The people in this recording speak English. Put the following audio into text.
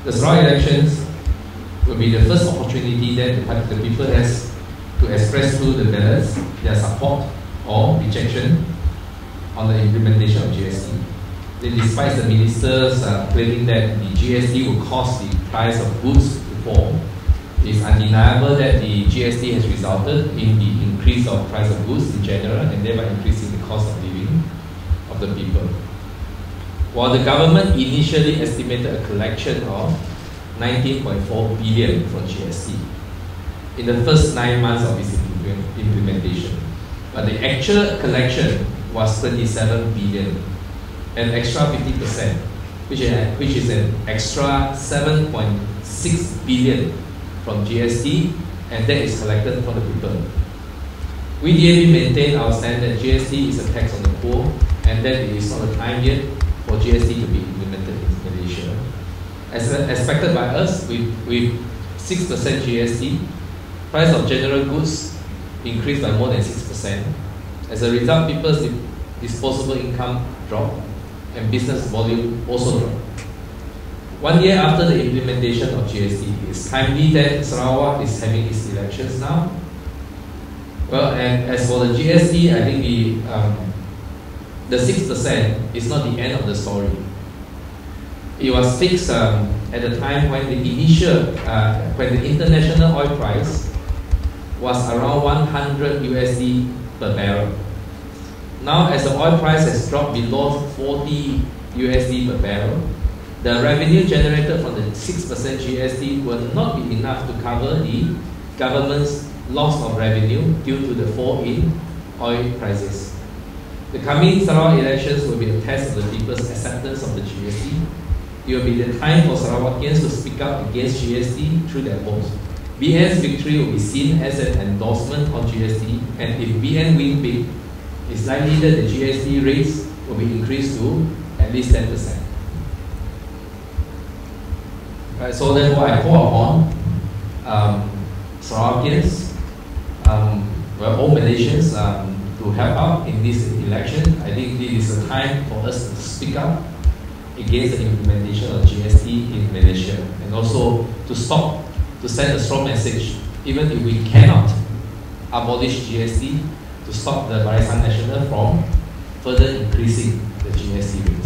The Sarawak elections will be the first opportunity that the people has to express through the ballots their support or rejection on the implementation of GST. Then despite the ministers claiming that the GST will cause the price of goods to fall, it is undeniable that the GST has resulted in the increase of price of goods in general and thereby increasing the cost of living of the people. While the government initially estimated a collection of 19.4 billion from GST in the first 9 months of its implementation, but the actual collection was 27 billion, an extra 50%, which is an extra 7.6 billion from GST, and that is collected from the people. We DAP maintain our stand that GST is a tax on the poor, and that it is not the time yet for GST to be implemented in Malaysia. As expected by us, with 6% GST, price of general goods increased by more than 6%. As a result, people's disposable income dropped and business volume also dropped. 1 year after the implementation of GST, it's timely that Sarawak is having its elections now. Well, and as for the GST, I think the 6% is not the end of the story. It was fixed at the time when when the international oil price was around 100 USD per barrel. Now, as the oil price has dropped below 40 USD per barrel, the revenue generated from the 6% GST will not be enough to cover the government's loss of revenue due to the fall in oil prices. The coming Sarawak elections will be a test of the people's acceptance of the GST. It will be the time for Sarawakians to speak up against GST through their votes. BN's victory will be seen as an endorsement of GST, and if BN win big, it's likely that the GST rates will be increased to at least 10%. Right, so therefore I call upon Sarawakians, all Malaysians, to help out in this election. I think this is a time for us to speak up against the implementation of GST in Malaysia, and also to send a strong message, even if we cannot abolish GST, to stop the Barisan National from further increasing the GST rate.